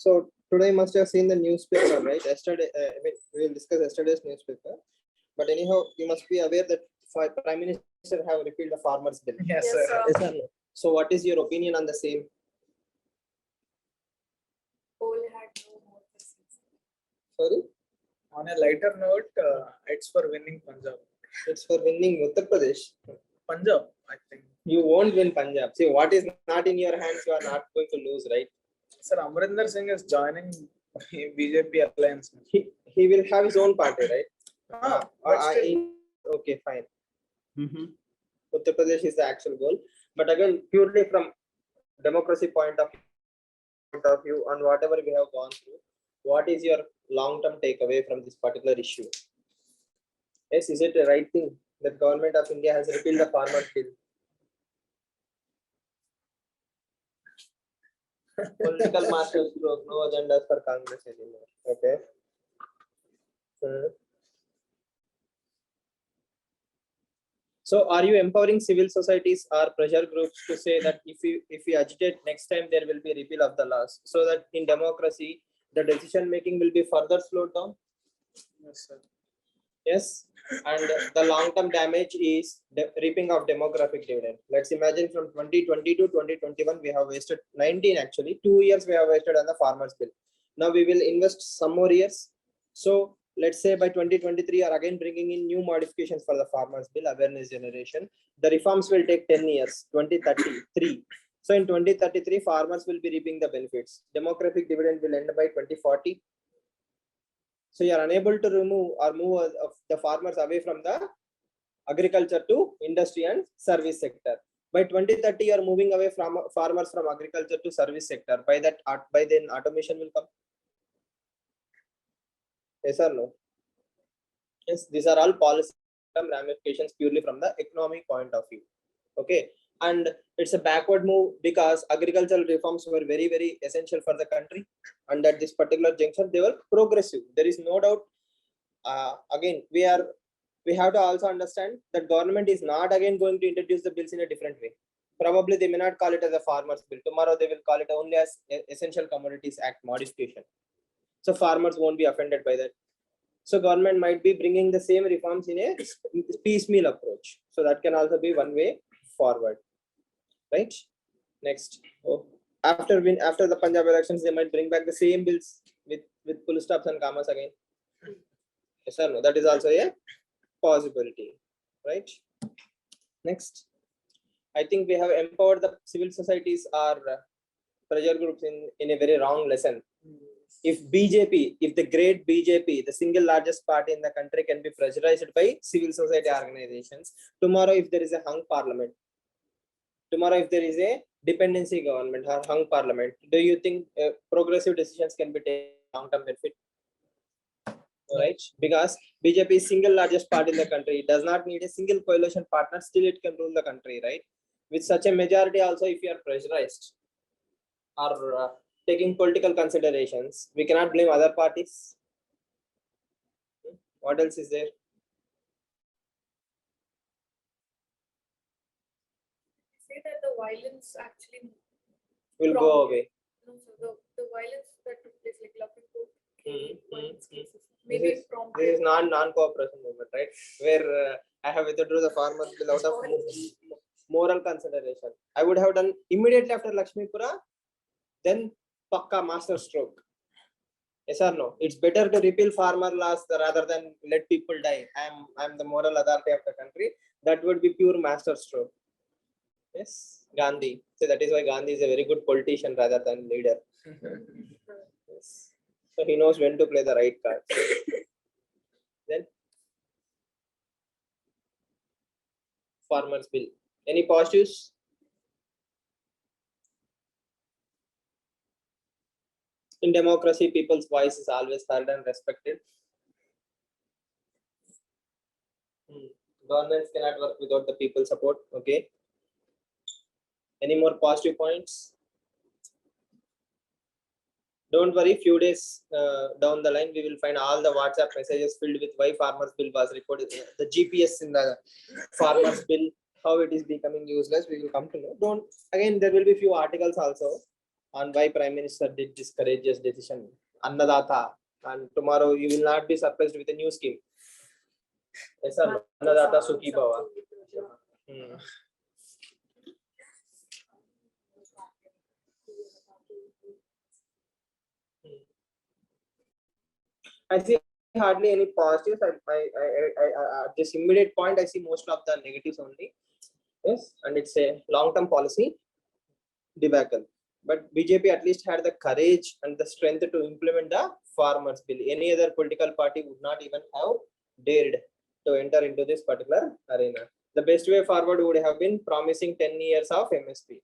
So today you must have seen the newspaper, right? Yesterday, I mean, we will discuss yesterday's newspaper. But anyhow, you must be aware that Prime Minister have repealed the farmers' bill. Yes, sir. Yes, sir. So, what is your opinion on the same? Poll had no more questions. Sorry, On a lighter note, it's for winning Punjab. it's for winning Uttar Pradesh. Punjab, I think. You won't win Punjab. See, what is not in your hands, you are not going to lose, right? Sir, Amrinder Singh is joining BJP alliance. He will have his own party, right? But still, Okay, fine. Uttar Pradesh is the actual goal. But again, purely from democracy point of view, on whatever we have gone through, what is your long-term takeaway from this particular issue? Yes, is it the right thing that government of India has repealed the farmer bill? Political master stroke, no agendas for Congress anymore. Okay. So, are you empowering civil societies or pressure groups to say that if we agitate next time, there will be repeal of the laws, so that in democracy the decision making will be further slowed down? yes, sir. Yes, and the long-term damage is the reaping of demographic dividend. Let's imagine from 2020 to 2021, we have wasted 19, actually 2 years we have wasted on the farmers bill. Now we will invest some more years. So let's say by 2023 are again bringing in new modifications for the farmers bill, awareness generation. The reforms will take 10 years, 2033. So in 2033, farmers will be reaping the benefits. Demographic dividend will end by 2040. So you are unable to remove or move the farmers away from the agriculture to industry and service sector. By 2030, you are moving away from farmers from agriculture to service sector. By then automation will come. Yes or no? Yes, these are all policy ramifications purely from the economic point of view. Okay, and it's a backward move because agricultural reforms were very, very essential for the country, and at this particular juncture they were progressive. There is no doubt. Again, we have to also understand that government is not again going to introduce the bills in a different way. Probably they may not call it as a farmers bill. Tomorrow they will call it only as Essential Commodities Act modification. So farmers won't be offended by that. So government might be bringing the same reforms in a piecemeal approach. So that can also be one way forward, right? Next, after the Punjab elections, they might bring back the same bills with full stops and commas again. Yes or no? That is also a possibility, right? Next, I think we have empowered the civil societies or pressure groups in a very wrong lesson. If the great BJP, the single largest party in the country, can be pressurized by civil society organizations, tomorrow if there is a hung parliament, tomorrow if there is a dependency government or hung parliament, do you think progressive decisions can be taken long-term benefit? Right? Because BJP is single largest party in the country. It does not need a single coalition partner, still it can rule the country, right? With such a majority also, if you are pressurized or taking political considerations, we cannot blame other parties. What else is there? Say that the violence actually Will go away. No, so the violence that took place, like Lakhimpur, violence cases, This maybe is prompted. non-cooperation movement, right? Where I have withdrawn the farmers bill out of moral consideration. I would have done immediately after Lakshmipura, then Pakka master stroke. Yes or no? It's better to repeal farmer laws rather than let people die. I'm the moral authority of the country. That would be pure master stroke. Yes, Gandhi. So that is why Gandhi is a very good politician rather than leader. Yes. So he knows when to play the right card. Then farmers bill. Any positives? In democracy, people's voice is always heard and respected. Governments cannot work without the people's support. Okay. Any more positive points? Don't worry, few days down the line, we will find all the WhatsApp messages filled with why farmers bill was reported. The GPS in the farmers bill, how it is becoming useless, we will come to know. Again, there will be few articles also. on why Prime Minister did this courageous decision, Annadata, and tomorrow you will not be surprised with a new scheme. Yes, sir. Annadata Sukhi Bhava. Hmm. I see hardly any positives. At this immediate point, I see most of the negatives only. Yes, and it's a long-term policy debacle. But BJP at least had the courage and the strength to implement the farmers bill. Any other political party would not even have dared to enter into this particular arena. The best way forward would have been promising 10 years of MSP.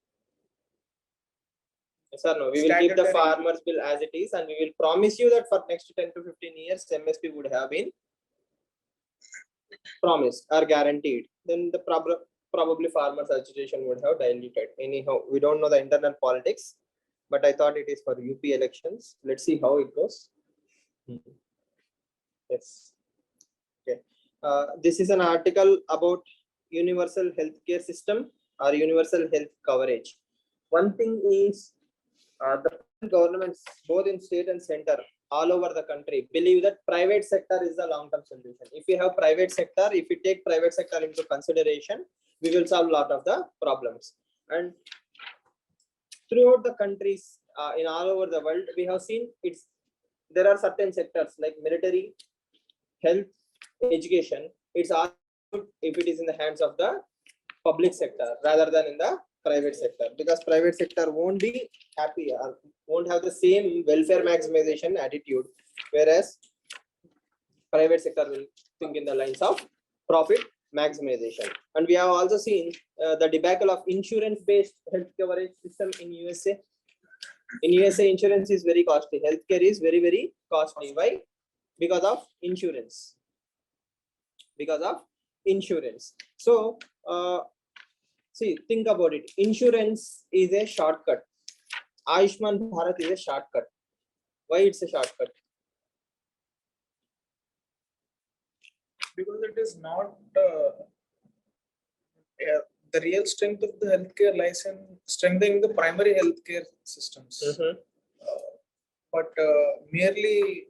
Yes or no? We will keep the Statutory. farmers bill as it is, and we will promise you that for next 10 to 15 years, MSP would have been promised or guaranteed. Then the probably farmers agitation would have diluted. Anyhow, we don't know the internal politics, but I thought it is for UP elections. Let's see how it goes. Yes. Okay. This is an article about universal healthcare system or universal health coverage. One thing is the governments, both in state and center, all over the country, believe that private sector is the long-term solution. If we have private sector, if we take private sector into consideration, we will solve a lot of the problems. And throughout the countries, in all over the world, we have seen there are certain sectors like military, health, education. It's all good if it is in the hands of the public sector rather than in the private sector, because private sector won't be happy or won't have the same welfare maximization attitude, whereas private sector will think in the lines of profit maximization. And we have also seen the debacle of insurance based health coverage system in USA. In USA, insurance is very costly. Healthcare is very, very costly. Why? Because of insurance. Because of insurance. So see, think about it. Insurance is a shortcut. Ayushman Bharat is a shortcut. Why it's a shortcut? Because it is not the real strength of the healthcare lies in strengthening the primary healthcare systems. But merely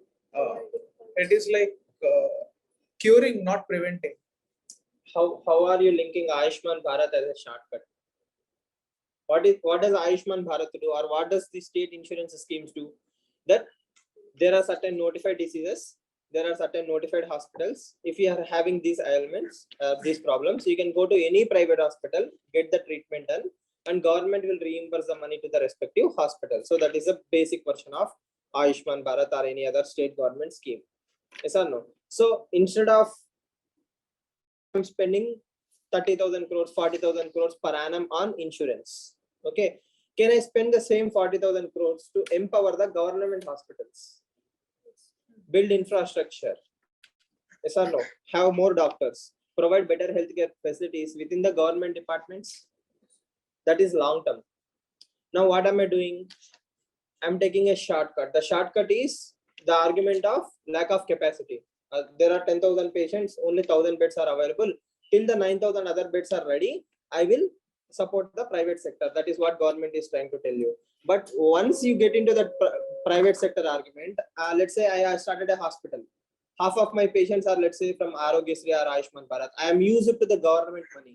it is like curing, not preventing. How are you linking Ayushman Bharat as a shortcut? What does Ayushman Bharat do, or what does the state insurance schemes do? That there are certain notified diseases, there are certain notified hospitals. If you are having these ailments, these problems, you can go to any private hospital, get the treatment done, and government will reimburse the money to the respective hospital. So that is a basic version of Ayushman Bharat or any other state government scheme. Yes or no? So instead of spending 30,000 crores, 40,000 crores per annum on insurance, okay, can I spend the same 40,000 crores to empower the government hospitals, build infrastructure, yes or no, have more doctors, provide better healthcare facilities within the government departments? That is long term. Now what am I doing? I'm taking a shortcut. The shortcut is the argument of lack of capacity. There are 10,000 patients, only 1,000 beds are available. Till the 9,000 other beds are ready, I will support the private sector. That is what government is trying to tell you. But once you get into the private sector argument, let's say I started a hospital. Half of my patients are, let's say, from Arogyasri or Ayushman Bharat. I am used to the government money.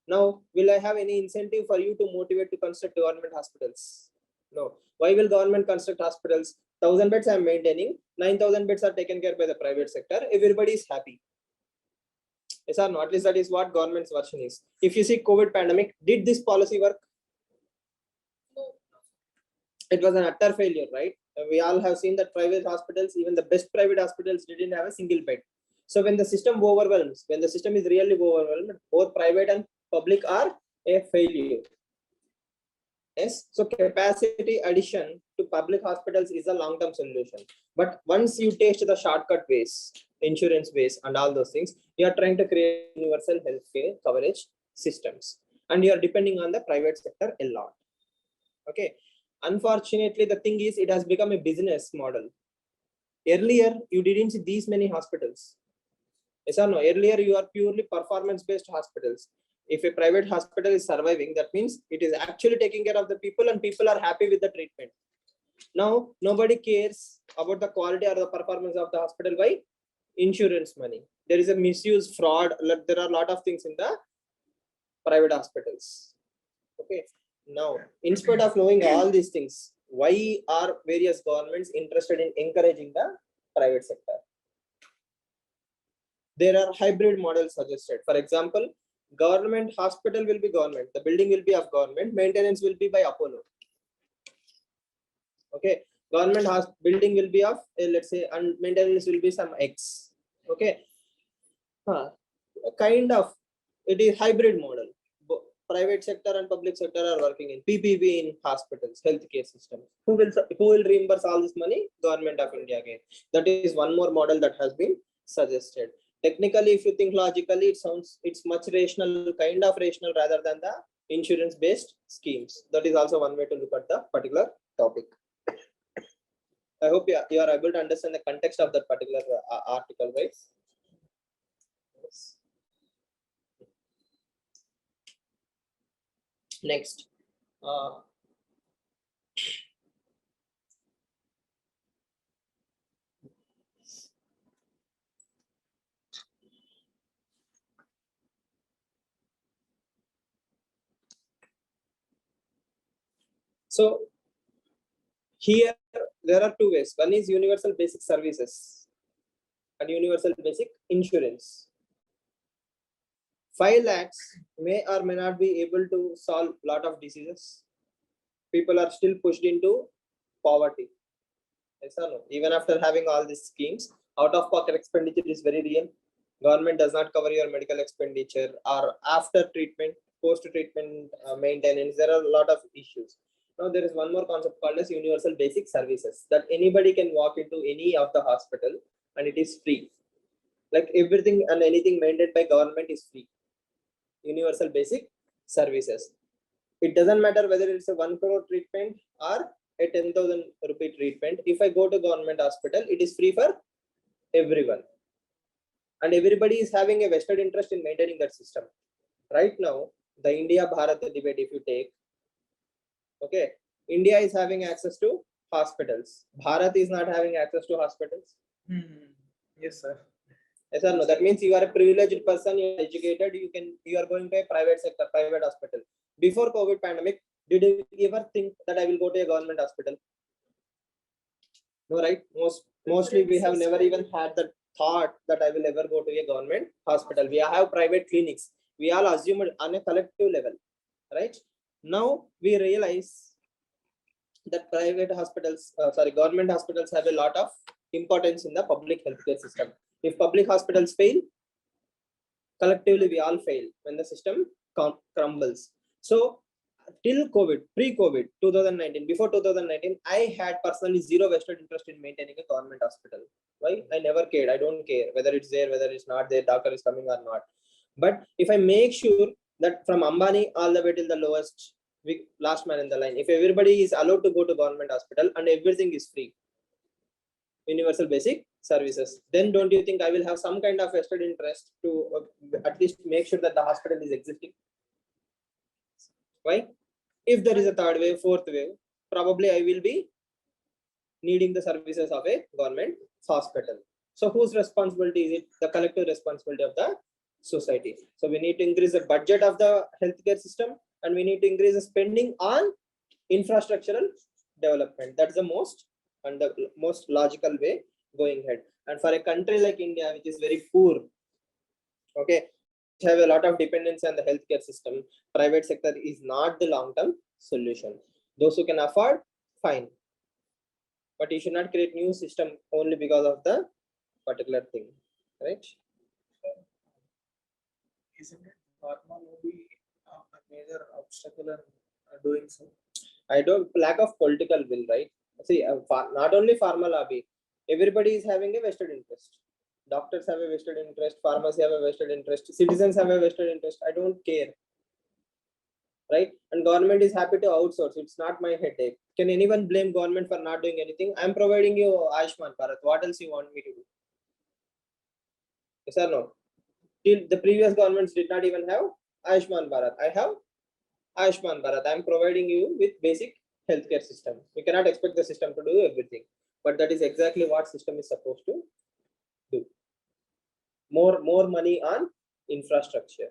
Now, will I have any incentive for you to motivate to construct government hospitals? No. Why will government construct hospitals? 1,000 beds I am maintaining, 9,000 beds are taken care by the private sector. Everybody is happy. Yes or no? At least that is what government's version is. If you see COVID pandemic, did this policy work? It was an utter failure, right? We all have seen that private hospitals, even the best private hospitals, didn't have a single bed. So when the system overwhelms, when the system is really overwhelmed, both private and public are a failure. Yes, so capacity addition to public hospitals is a long-term solution. But once you taste the shortcut ways, insurance ways, and all those things, you are trying to create universal healthcare coverage systems, and you are depending on the private sector a lot. Okay. Unfortunately, the thing is, it has become a business model. Earlier, you didn't see these many hospitals. Yes or no? Earlier, you are purely performance-based hospitals. If a private hospital is surviving, that means it is actually taking care of the people and people are happy with the treatment. Now, nobody cares about the quality or the performance of the hospital. Why? Insurance money. There is a misuse, fraud. There are a lot of things in the private hospitals. Okay. Now, in spite of knowing all these things, why are various governments interested in encouraging the private sector? There are hybrid models suggested. For example, government hospital will be government. The building will be of government. Maintenance will be by Apollo. Okay. Government building will be of, let's say, and maintenance will be some X. Okay. Kind of, it is hybrid model. Private sector and public sector are working in PPP in hospitals, healthcare systems. Who will reimburse all this money? Government of India again. That is one more model that has been suggested. Technically, if you think logically, it's much rational, kind of rational rather than the insurance based schemes. That is also one way to look at the particular topic. I hope you are able to understand the context of that particular article, right? Yes. Next. So here there are two ways. One is universal basic services and universal basic insurance. 5 lakhs may or may not be able to solve a lot of diseases. People are still pushed into poverty. Yes or no? Even after having all these schemes, out of pocket expenditure is very real. Government does not cover your medical expenditure or after treatment, post treatment maintenance. There are a lot of issues. Now there is one more concept called as universal basic services, that anybody can walk into any of the hospital and it is free. Like everything and anything mandated by government is free. Universal basic services. It doesn't matter whether it's a 1 crore treatment or a 10,000 rupee treatment. If I go to government hospital, it is free for everyone. And everybody is having a vested interest in maintaining that system. Right now, the India-Bharat debate, if you take, okay, India is having access to hospitals. Bharat is not having access to hospitals. Yes, sir. Yes or no? That means you are a privileged person, you are educated, you are going to a private sector, private hospital. Before COVID pandemic, did you ever think that I will go to a government hospital? No, right? Mostly we have never even had the thought that I will ever go to a government hospital. We have private clinics. We all assume it on a collective level, right? Now we realize that private hospitals, government hospitals have a lot of importance in the public healthcare system. If public hospitals fail, collectively we all fail when the system crumbles. So till COVID, pre-COVID, 2019, before 2019, I had personally zero vested interest in maintaining a government hospital. Why? I never cared. I don't care whether it's there, whether it's not there, doctor is coming or not. But if I make sure that from Ambani all the way till the lowest, last man in the line, if everybody is allowed to go to government hospital and everything is free, universal basic services, then don't you think I will have some kind of vested interest to at least make sure that the hospital is existing? Why? If there is a third wave, fourth wave, probably I will be needing the services of a government hospital. So whose responsibility is it? The collective responsibility of the society. So we need to increase the budget of the healthcare system and we need to increase the spending on infrastructural development. That's the most and the most logical way going ahead. And for a country like India, which is very poor, okay, have a lot of dependence on the healthcare system, private sector is not the long-term solution. Those who can afford, fine. But you should not create new system only because of the particular thing, right? Isn't it pharma lobby a major obstacle in doing so? I don't, lack of political will, right? See, not only pharma lobby, everybody is having a vested interest. Doctors have a vested interest, pharmacy have a vested interest, citizens have a vested interest. I don't care, right? And government is happy to outsource. It's not my headache. Can anyone blame government for not doing anything? I'm providing you Ayushman Bharat. What else you want me to do? Yes or no? Till the previous governments did not even have Ayushman Bharat. I have Ayushman Bharat. I am providing you with basic healthcare system. We cannot expect the system to do everything, but that is exactly what system is supposed to do. More money on infrastructure.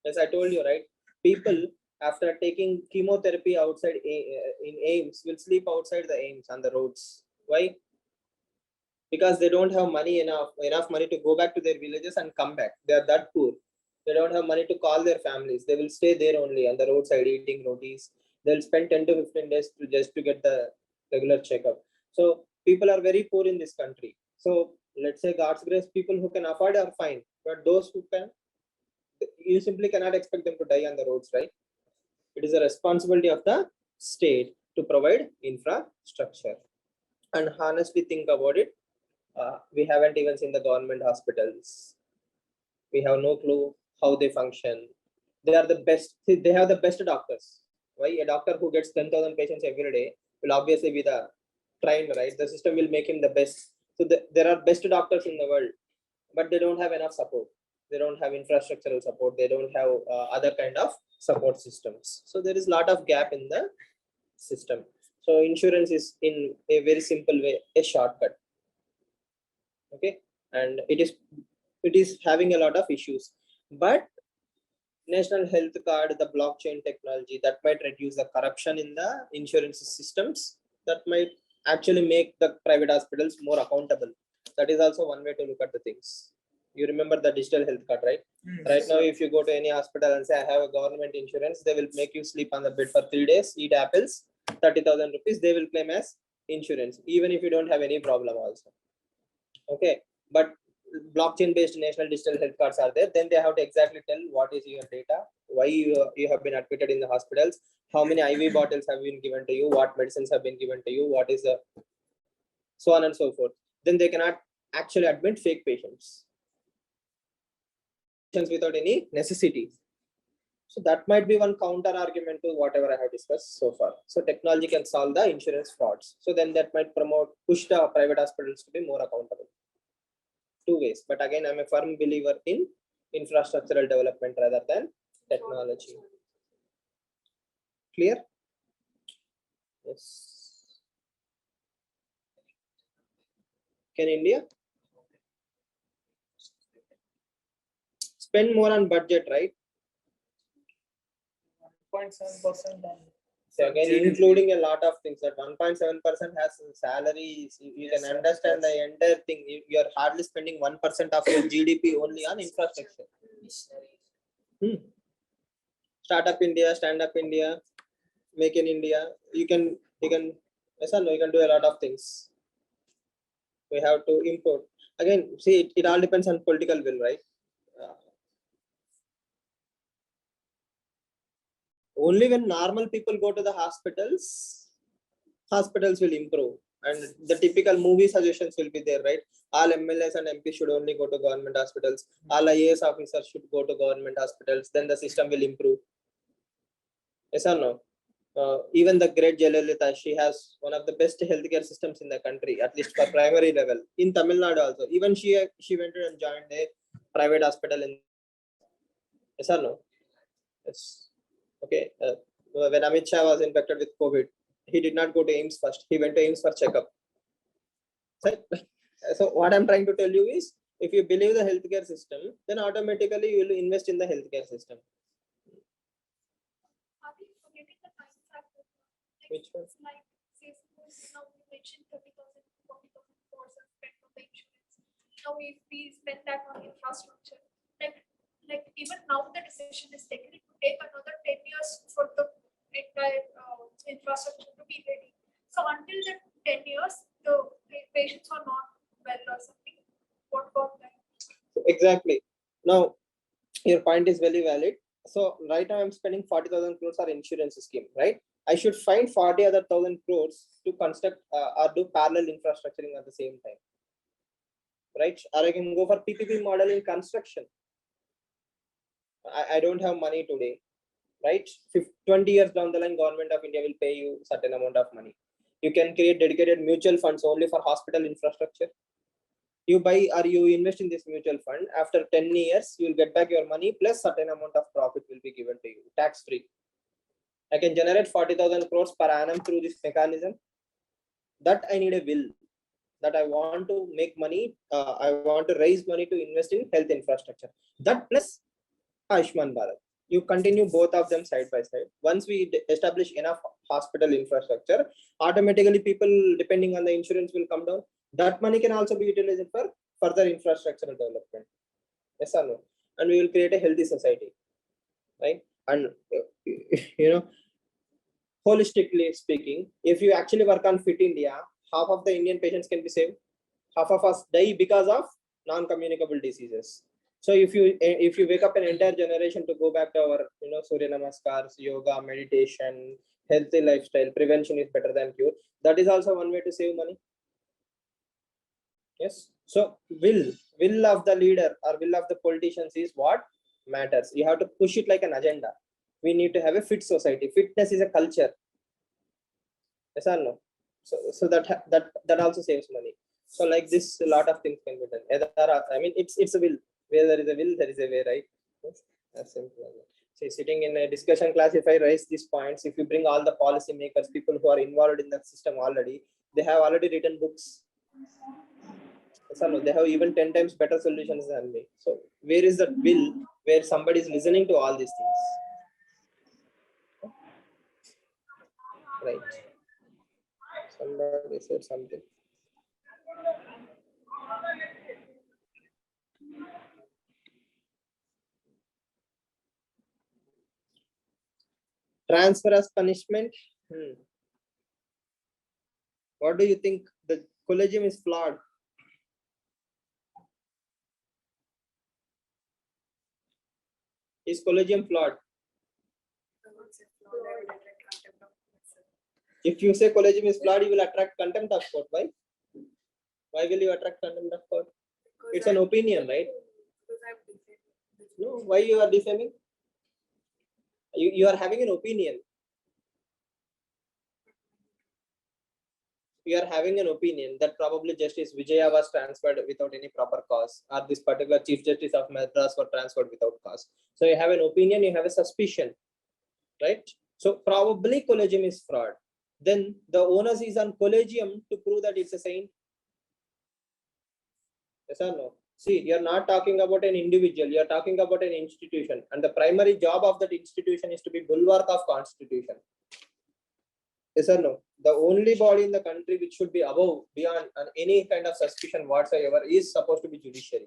As I told you, right? People after taking chemotherapy outside in AIMS will sleep outside the AIMS on the roads. Why? Because they don't have enough money to go back to their villages and come back. They are that poor. They don't have money to call their families. They will stay there only on the roadside eating rotis. They'll spend 10 to 15 days to get the regular checkup. So people are very poor in this country. So let's say God's grace, people who can afford are fine, but those who can, you simply cannot expect them to die on the roads, right? It is a responsibility of the state to provide infrastructure. And honestly, think about it. We haven't even seen the government hospitals. We have no clue how they function. They are the best. They have the best doctors. Why? A doctor who gets 10,000 patients every day will obviously be the trained, right? The system will make him the best. So there are best doctors in the world, but they don't have enough support. They don't have infrastructural support. They don't have other kind of support systems. So there is a lot of gap in the system. So insurance is in a very simple way a shortcut. Okay, and it is having a lot of issues, but national health card, the blockchain technology, that might reduce the corruption in the insurance systems, that might actually make the private hospitals more accountable. That is also one way to look at the things. You remember the digital health card, right? Right now, if you go to any hospital and say I have a government insurance, they will make you sleep on the bed for 3 days, eat apples, 30,000 rupees they will claim as insurance, even if you don't have any problem also. Okay, but blockchain based national digital health cards are there, then they have to exactly tell what is your data, why you have been admitted in the hospitals, how many IV bottles have been given to you, what medicines have been given to you, what is the so on and so forth. Then they cannot actually admit fake patients without any necessity. So that might be one counter argument to whatever I have discussed so far. So technology can solve the insurance frauds. So then that might push the private hospitals to be more accountable. Two ways, but again, I'm a firm believer in infrastructural development rather than technology. Clear? Yes. Can India spend more on budget, right? 0.7% on So again, GDP. including a lot of things, that 1.7% has salaries. You can understand the entire thing. You are hardly spending 1% of your GDP only on infrastructure. Startup India, stand up India, make in India. You can yes or no, you can do a lot of things. We have to import. Again, see, it all depends on political will, right? Only when normal people go to the hospitals will improve. And the typical movie suggestions will be there, right? All MLAs and MPs should only go to government hospitals. All IAS officers should go to government hospitals. Then the system will improve. Yes or no? Even the great Jayalalitha, she has one of the best healthcare systems in the country, at least for primary level. In Tamil Nadu also, even she went and joined a private hospital in. Yes or no? Yes. Okay. When Amit Shah was infected with COVID, he did not go to AIMS first. He went to AIMS for checkup. So what I'm trying to tell you is, if you believe the healthcare system, then automatically you will invest in the healthcare system. Are we forgetting the time factor? Which one? Like, say, suppose now we mentioned 30,000, 40,000 crores are spent on the insurance. Now, if we spend that on infrastructure, like even now the decision is taken, it would take another 10 years for the entire infrastructure to be ready. So until that 10 years, the patients are not well or something. What about that? Exactly. Now, your point is very valid. So right now I'm spending 40,000 crores on insurance scheme, right? I should find 40 other 1,000 crores to construct or do parallel infrastructuring at the same time, right? Or I can go for PPP model in construction. I don't have money today, right? 20 years down the line, government of India will pay you certain amount of money. You can create dedicated mutual funds only for hospital infrastructure. You buy or you invest in this mutual fund. After 10 years, you will get back your money plus certain amount of profit will be given to you, tax free. I can generate 40,000 crores per annum through this mechanism. That I need a will, that I want to make money. I want to raise money to invest in health infrastructure. That plus Ayushman Bharat. You continue both of them side by side. Once we establish enough hospital infrastructure, automatically people depending on the insurance will come down. That money can also be utilized for further infrastructural development. Yes or no? And we will create a healthy society, right? And holistically speaking, if you actually work on Fit India, half of the Indian patients can be saved. Half of us die because of non-communicable diseases. So if you wake up an entire generation to go back to our Surya Namaskars, yoga, meditation, healthy lifestyle, prevention is better than cure. That is also one way to save money. Yes. So will of the leader or will of the politicians is what matters. You have to push it like an agenda. We need to have a fit society. Fitness is a culture. Yes or no? So that also saves money. So like this, a lot of things can be done. I mean, it's a will. Where there is a will, there is a way, right? Yes, that's simple. See, sitting in a discussion class, if I raise these points, if you bring all the policy makers, people who are involved in the system already, they have already written books. Yes or no? They have even 10 times better solutions than me. So where is that will where somebody is listening to all these things? Right. Somebody said something. Transfer as punishment. What do you think? The collegium is flawed. Is collegium flawed? If you say collegium is flawed, you will attract contempt of court. Why? Why will you attract contempt of court? It's an opinion, right? No, why you are defaming? You are having an opinion. You are having an opinion that probably Justice Vijaya was transferred without any proper cause, or this particular Chief Justice of Madras was transferred without cause. So you have an opinion, you have a suspicion, right? So probably collegium is fraud. Then the onus is on collegium to prove that it's a saint. Yes or no? See, you're not talking about an individual, you're talking about an institution, and the primary job of that institution is to be bulwark of constitution. Yes or no? The only body in the country which should be above, beyond, and any kind of suspicion whatsoever is supposed to be judiciary.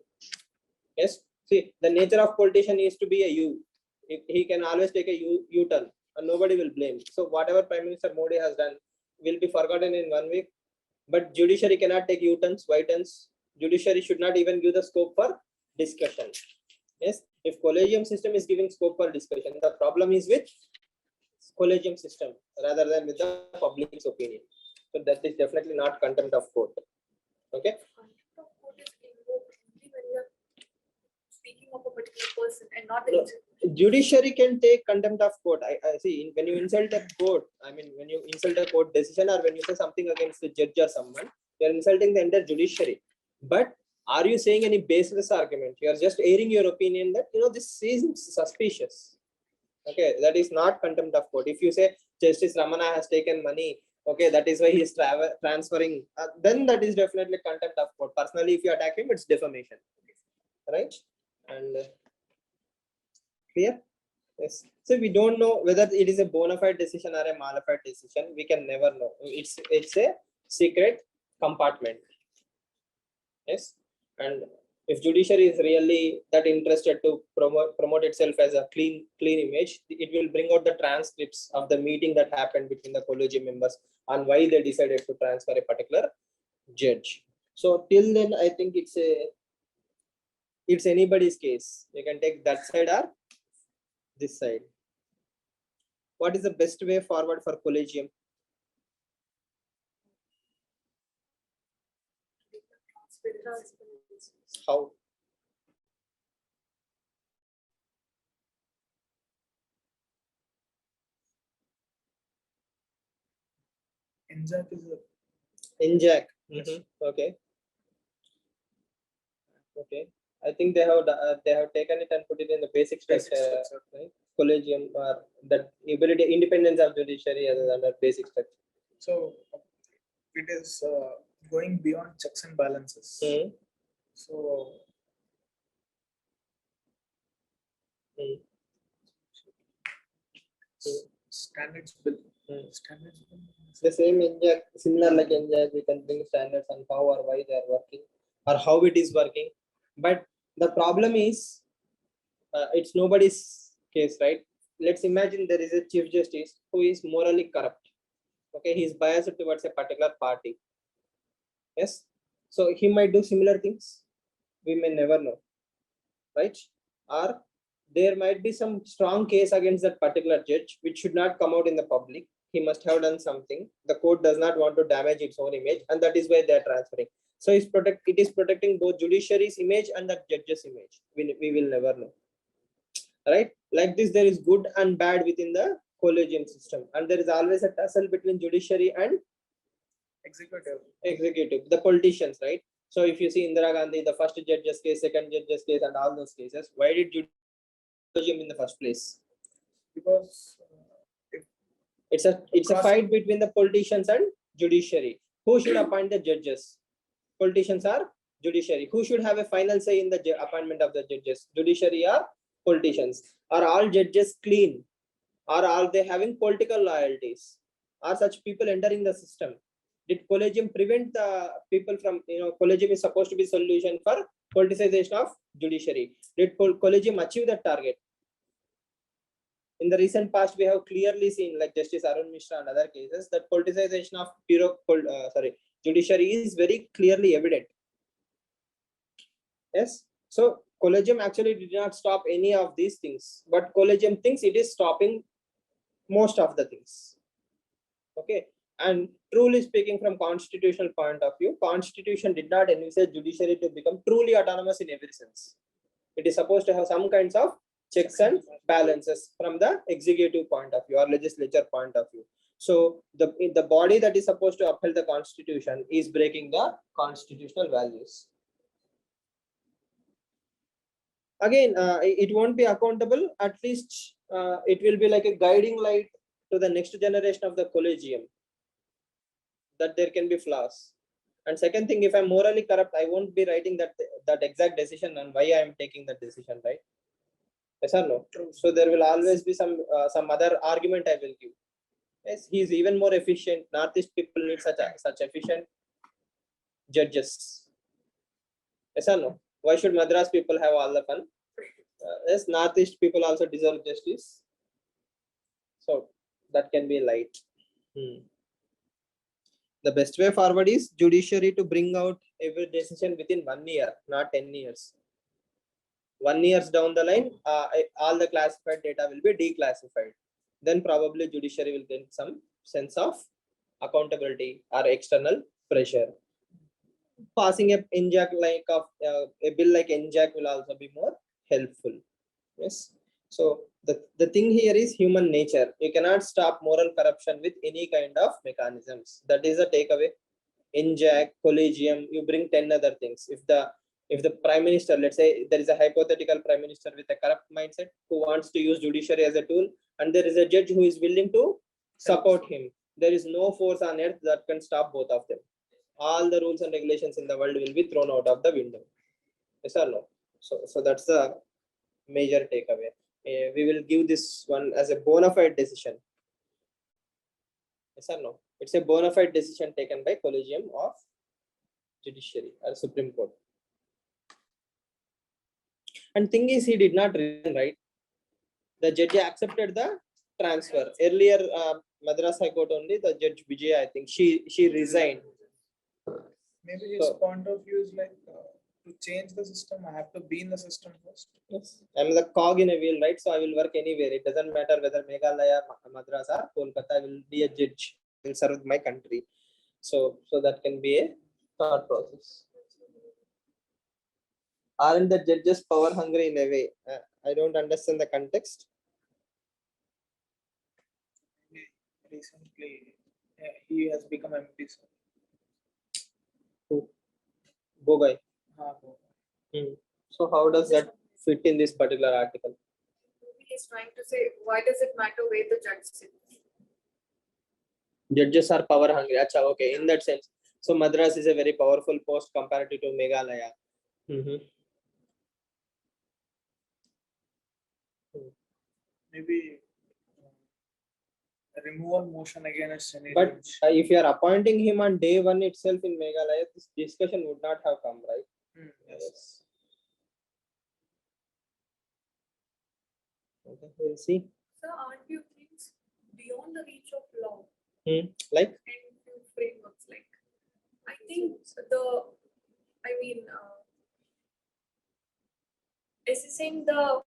Yes. See, the nature of politician is to be a U. He can always take a U-turn, and nobody will blame. So whatever Prime Minister Modi has done will be forgotten in 1 week. But judiciary cannot take U-turns, Y-turns. Judiciary should not even give the scope for discussion. Yes. If collegium system is giving scope for discussion, the problem is with collegium system rather than with the public's opinion. So that is definitely not contempt of court. Okay. Contempt of court is invoked only when you are speaking of a particular person and not the Judiciary can take contempt of court. I see when you insult a court, I mean when you insult a court decision or when you say something against the judge or someone, you are insulting the entire judiciary. But are you saying any baseless argument? You are just airing your opinion that this seems suspicious. Okay, that is not contempt of court. If you say Justice Ramana has taken money, okay, that is why he is transferring, then that is definitely contempt of court. Personally, if you attack him, it's defamation, right? And clear? Yes. So we don't know whether it is a bona fide decision or a mala fide decision. We can never know. It's a secret compartment. Yes. And if judiciary is really that interested to promote itself as a clean image, it will bring out the transcripts of the meeting that happened between the collegium members on why they decided to transfer a particular judge. So till then, I think it's anybody's case. You can take that side or this side. What is the best way forward for collegium? How? NJAC is NJAC. Okay. Okay, I think they have taken it and put it in the basic structure, right? Collegium or that ability independence of judiciary as under basic structure. So it is going beyond checks and balances. Hmm. So Hmm. standards bill. Hmm. Standards bill. The same NJAC, similar like NJAC, we can bring standards on how or why they are working or how it is working. But the problem is, it's nobody's case, right? Let's imagine there is a chief justice who is morally corrupt. Okay, he is biased towards a particular party. Yes, so he might do similar things. We may never know, right? Or there might be some strong case against that particular judge, which should not come out in the public. He must have done something. The court does not want to damage its own image, and that is why they are transferring. So it is protecting both judiciary's image and the judge's image. We will never know, right? Like this, there is good and bad within the collegium system, and there is always a tussle between judiciary and executive, the politicians, right? So if you see Indira Gandhi, the first judge's case, second judge's case, and all those cases, why did collegium in the first place? Because It's a fight between the politicians and judiciary. Who should appoint the judges? Politicians or judiciary? Who should have a final say in the appointment of the judges? Judiciary or politicians? Are all judges clean? Or are they having political loyalties? Are such people entering the system? Did collegium prevent the people from, collegium is supposed to be solution for politicization of judiciary. Did collegium achieve that target? In the recent past, we have clearly seen, like Justice Arun Mishra and other cases, that politicization of judiciary is very clearly evident. Yes, so collegium actually did not stop any of these things, but collegium thinks it is stopping most of the things. Okay, and truly speaking, from constitutional point of view, constitution did not envisage judiciary to become truly autonomous in every sense. It is supposed to have some kinds of checks and balances from the executive point of view or legislature point of view. So the body that is supposed to uphold the constitution is breaking the constitutional values. Again, it won't be accountable. At least it will be like a guiding light to the next generation of the collegium, that there can be flaws. And second thing, if I'm morally corrupt, I won't be writing that exact decision and why I am taking that decision, right? Yes or no? True. So there will always be some other argument I will give. Yes, he is even more efficient. Northeast people need such efficient judges. Yes or no? Why should Madras people have all the fun? Yes, Northeast people also deserve justice. So that can be light. The best way forward is judiciary to bring out every decision within 1 year, not 10 years. 1 years down the line, all the classified data will be declassified. Then probably judiciary will get some sense of accountability or external pressure. Passing a NJAC like a bill like NJAC will also be more helpful. Yes. So the thing here is human nature. You cannot stop moral corruption with any kind of mechanisms. That is the takeaway. NJAC, collegium, you bring 10 other things. If the prime minister, let's say there is a hypothetical prime minister with a corrupt mindset who wants to use judiciary as a tool, and there is a judge who is willing to support him, there is no force on earth that can stop both of them. All the rules and regulations in the world will be thrown out of the window. Yes or no? So that's the major takeaway. We will give this one as a bona fide decision. Yes or no? It's a bona fide decision taken by Collegium of Judiciary or Supreme Court. And thing is, he did not resign, right? The judge accepted the transfer. Earlier, Madras High Court only, the Judge Vijay, I think, she resigned. Maybe his point of view is like to change the system, I have to be in the system first. Yes, I'm the cog in a wheel, right? So I will work anywhere. It doesn't matter whether Meghalaya, Madras, or Kolkata. I will be a judge. I will serve my country. So that can be a thought process. Aren't the judges power hungry in a way? I don't understand the context. Recently, he has become MP. Who? Bogai. So how does that fit in this particular article? He's trying to say, why does it matter where the judge sits? Judges are power hungry. Acha, okay, in that sense. So Madras is a very powerful post comparative to Meghalaya. Maybe removal motion against any But judge. if you are appointing him on day one itself in Meghalaya, this discussion would not have come, right? Yes. Okay, we'll see. So aren't you things beyond the reach of law Like, and few frameworks? Like, I think assessing the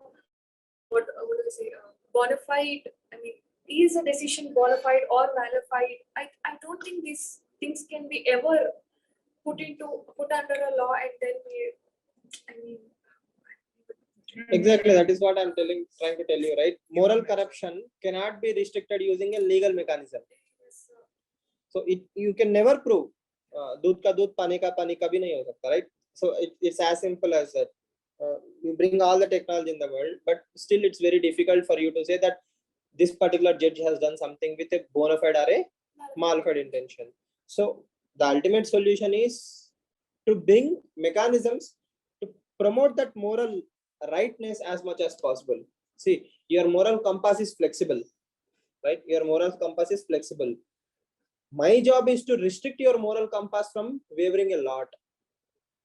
what do I say, bona fide. I mean, is a decision bona fide or malified? I don't think these things can be ever put under a law and then exactly, that is what I'm trying to tell you, right? Moral corruption cannot be restricted using a legal mechanism. So you can never prove. दूध का दूध पानी का पानी कभी नहीं हो सकता, right? So it's as simple as that. You bring all the technology in the world, but still it's very difficult for you to say that this particular judge has done something with a bona fide or a malified intention. So the ultimate solution is to bring mechanisms to promote that moral rightness as much as possible. See, your moral compass is flexible, right? Your moral compass is flexible. My job is to restrict your moral compass from wavering a lot.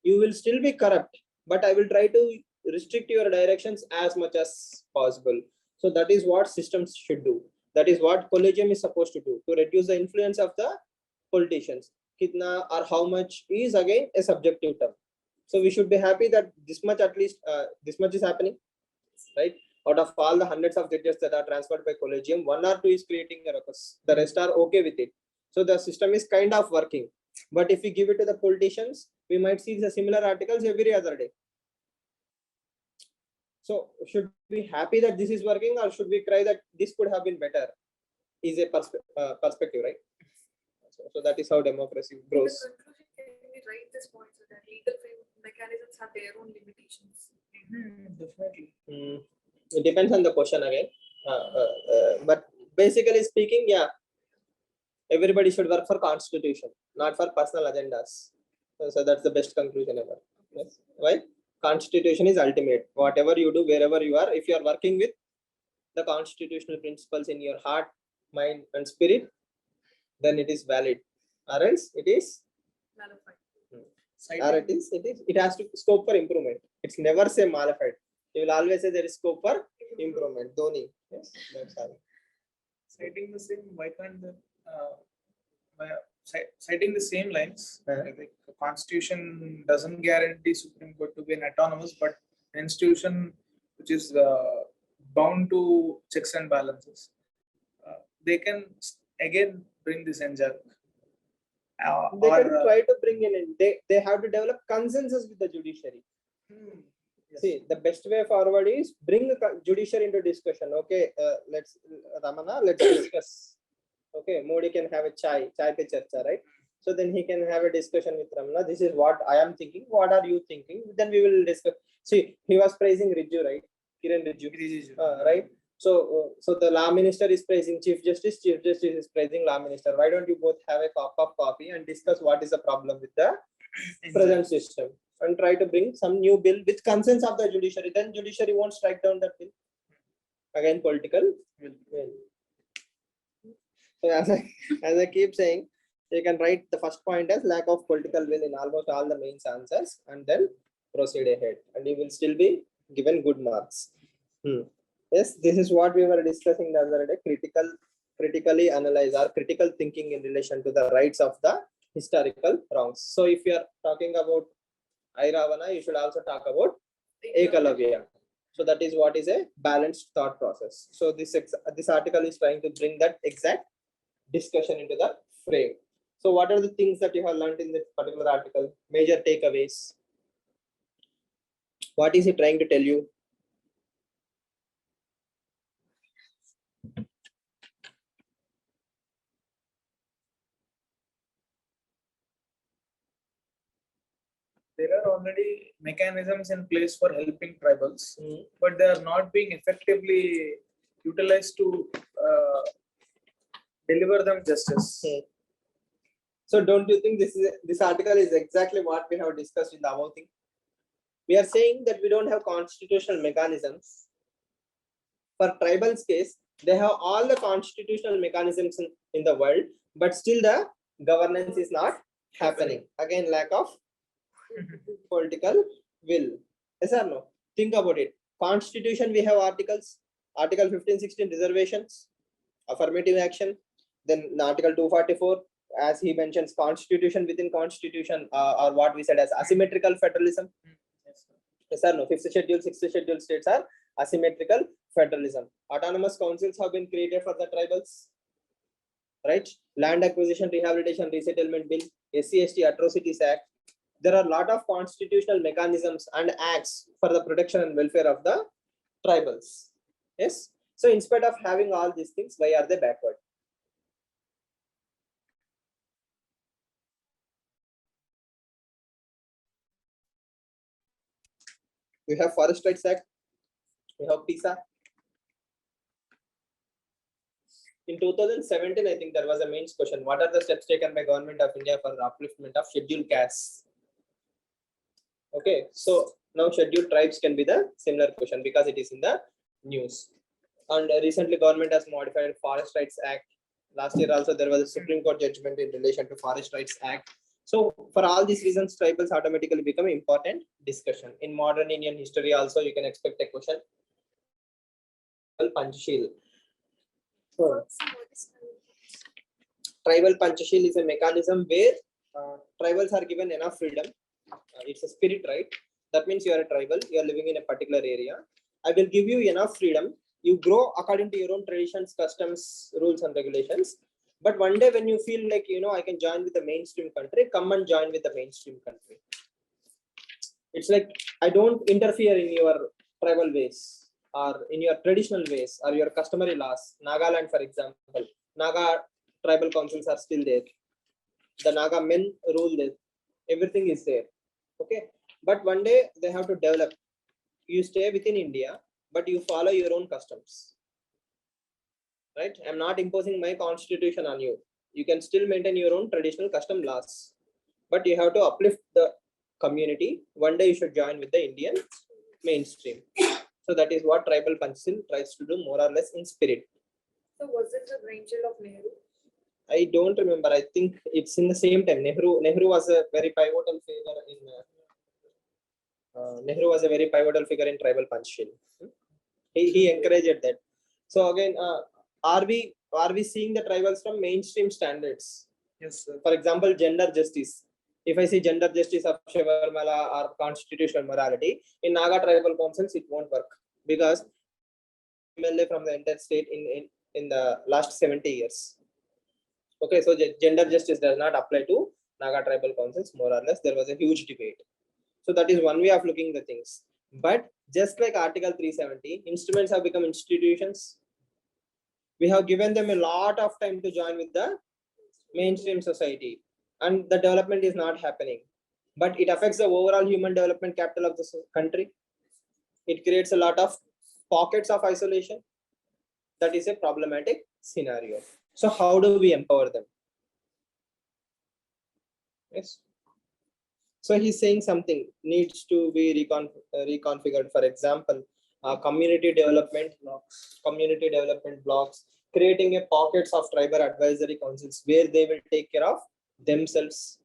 You will still be corrupt, but I will try to restrict your directions as much as possible. So that is what systems should do. That is what collegium is supposed to do, to reduce the influence of the politicians. Kitna or how much is again a subjective term. So we should be happy that this much, at least this much is happening, right? Out of all the hundreds of judges that are transferred by collegium, 1 or 2 is creating a ruckus. The rest are okay with it. So the system is kind of working. But if we give it to the politicians, we might see the similar articles every other day. So should we be happy that this is working, or should we cry that this could have been better? Is a perspective, right? So that is how democracy grows. the conclusion, can we write this point so that legal mechanisms have their own limitations? Definitely. It depends on the question again. But basically speaking, yeah, everybody should work for constitution, not for personal agendas. So that's the best conclusion ever. Yes. Why? Constitution is ultimate. Whatever you do, wherever you are, if you are working with the constitutional principles in your heart, mind, and spirit, then it is valid. Or else it is, Nullified. or it has to scope for improvement. It's never say modified. You will always say there is scope for improvement. Dhoni. Yes, that's all. Citing the same, why can't the citing the same lines? I think the Constitution doesn't guarantee Supreme Court to be an autonomous, but an institution which is bound to checks and balances. They can again bring this engine. They can try to bring in. They have to develop consensus with the judiciary. Yes. See, the best way forward is bring the judiciary into discussion. Okay, let's Ramana, let's discuss. Okay, Modi can have a chai pe charcha, right? So then he can have a discussion with Ramana. This is what I am thinking. What are you thinking? Then we will discuss. See, he was praising Rijju, right? Kiran Rijju, right? So the law minister is praising Chief Justice is praising law minister. Why don't you both have a cup of coffee and discuss what is the problem with the present system and try to bring some new bill with consent of the judiciary? Then judiciary won't strike down that bill. Again, political will. So as I keep saying, you can write the first point as lack of political will in almost all the main answers, and then proceed ahead, and you will still be given good marks. Yes, this is what we were discussing the other day. Critically analyze or critical thinking in relation to the rights of the historical wrongs. So if you are talking about Airavana, you should also talk about Ekalavya. So that is what is a balanced thought process. So this article is trying to bring that exact discussion into the frame. So what are the things that you have learned in this particular article? Major takeaways. What is it trying to tell you? there are already mechanisms in place for helping tribals, Hmm. but they are not being effectively utilized to deliver them justice. Hmm. So don't you think this article is exactly what we have discussed in the above thing? We are saying that we don't have constitutional mechanisms. For tribals case, they have all the constitutional mechanisms in the world, but still the governance is not happening. Again, lack of political will. Yes or no? Think about it. Constitution, we have articles, Article 15, 16, reservations, affirmative action, then Article 244, as he mentions, constitution within constitution, or what we said as asymmetrical federalism. Yes, sir. Yes or no? Fifth schedule, sixth schedule states are asymmetrical federalism. Autonomous councils have been created for the tribals, right? Land acquisition, rehabilitation, resettlement bill, SC/ST atrocities act. There are a lot of constitutional mechanisms and acts for the protection and welfare of the tribals. Yes. So in spite of having all these things, why are they backward? We have Forest Rights Act, we have PISA. In 2017, I think there was a mains question. What are the steps taken by Government of India for the upliftment of scheduled castes? Okay, so now scheduled tribes can be the similar question because it is in the news. And recently government has modified Forest Rights Act. Last year also there was a Supreme Court judgment in relation to Forest Rights Act. So for all these reasons, tribals automatically become important discussion. In modern Indian history also you can expect a question. Panchashil. So, tribal Panchashil is a mechanism where tribals are given enough freedom. It's a spirit, right? That means you are a tribal, you are living in a particular area. I will give you enough freedom. You grow according to your own traditions, customs, rules, and regulations. But one day when you feel like, I can join with the mainstream country, come and join with the mainstream country. It's like, I don't interfere in your tribal ways or in your traditional ways or your customary laws. Nagaland, for example, Naga tribal councils are still there. The Naga men rule there. Everything is there. Okay. But one day they have to develop. You stay within India, but you follow your own customs. Right? I'm not imposing my constitution on you. You can still maintain your own traditional custom laws, but you have to uplift the community. One day you should join with the Indian mainstream. So that is what tribal Panchashil tries to do, more or less in spirit. So was it the brainchild of Nehru? I don't remember. I think it's in the same time. Nehru was a very pivotal figure in. Nehru was a very pivotal figure in tribal Panchashil. He encouraged that. So again, are we seeing the tribals from mainstream standards? Yes, sir. For example, gender justice. If I see gender justice of Shabarmala or constitutional morality, in Naga tribal councils, it won't work because MLA from the entire state in the last 70 years. Okay, so gender justice does not apply to Naga tribal councils, more or less. There was a huge debate. So that is one way of looking the things. But just like Article 370, instruments have become institutions. We have given them a lot of time to join with the mainstream society, and the development is not happening. But it affects the overall human development capital of the country. It creates a lot of pockets of isolation. That is a problematic scenario. So how do we empower them? Yes. So he's saying something needs to be reconfigured. For example, community development blocks, creating a pockets of tribal advisory councils where they will take care of themselves.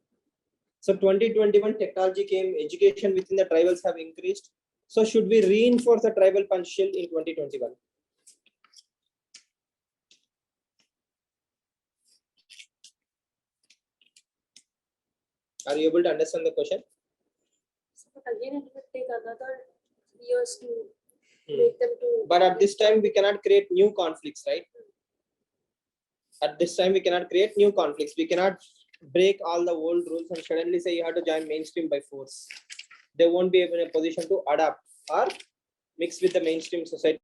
So 2021 technology came, education within the tribals have increased. So should we reinforce the tribal Panchashil in 2021? Are you able to understand the question? But again, it would take another years to make them to. But at this time, we cannot create new conflicts, right? At this time, we cannot create new conflicts. We cannot break all the old rules and suddenly say you have to join mainstream by force. They won't be in a position to adapt or mix with the mainstream society.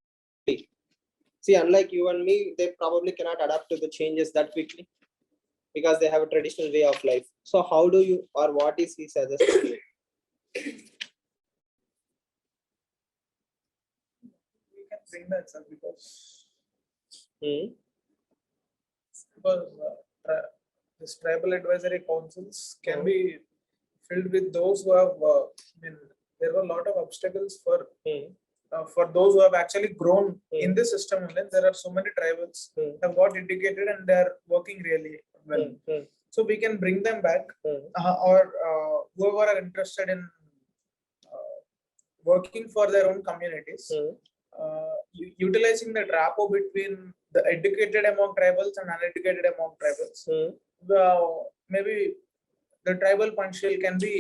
See, unlike you and me, they probably cannot adapt to the changes that quickly because they have a traditional way of life. So how do you, or what is he suggesting? We can bring that, sir, because Hmm. this tribal advisory councils can Hmm. be filled with those who have. I mean, there were a lot of obstacles Hmm. for those who have actually grown in Hmm. this system. And then there are so many tribals Hmm. have got educated and they are working really well. Hmm. Hmm. So we can bring them back, Hmm. or whoever are interested in uh, working for their own communities, Hmm. utilizing the rapport between the educated among tribals and uneducated among tribals. Hmm. Maybe the tribal punchil can be,